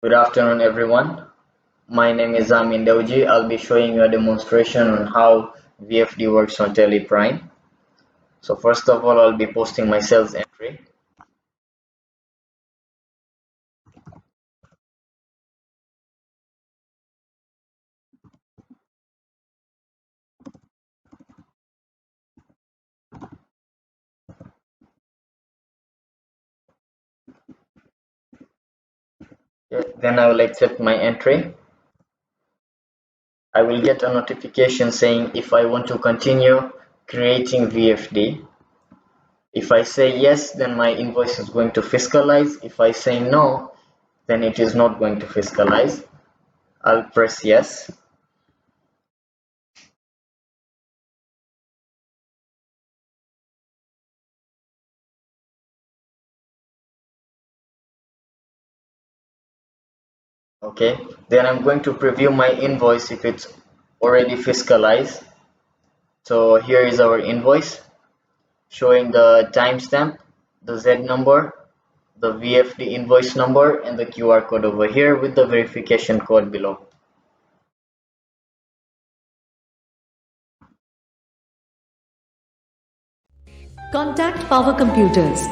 Good afternoon, everyone. My name is Amin Dauji. I'll be showing you a demonstration on how VFD works on Teleprime. So first of all, I'll be posting my sales entry. Then I will accept my entry. I will get a notification saying if I want to continue creating VFD. If I say yes, then my invoice is going to fiscalize. If I say no, then it is not going to fiscalize. I'll press yes. Okay, then I'm going to preview my invoice if it's already fiscalized. So here is our invoice showing the timestamp, the Z number, the VFD invoice number, and the QR code over here with the verification code below. Contact Power Computers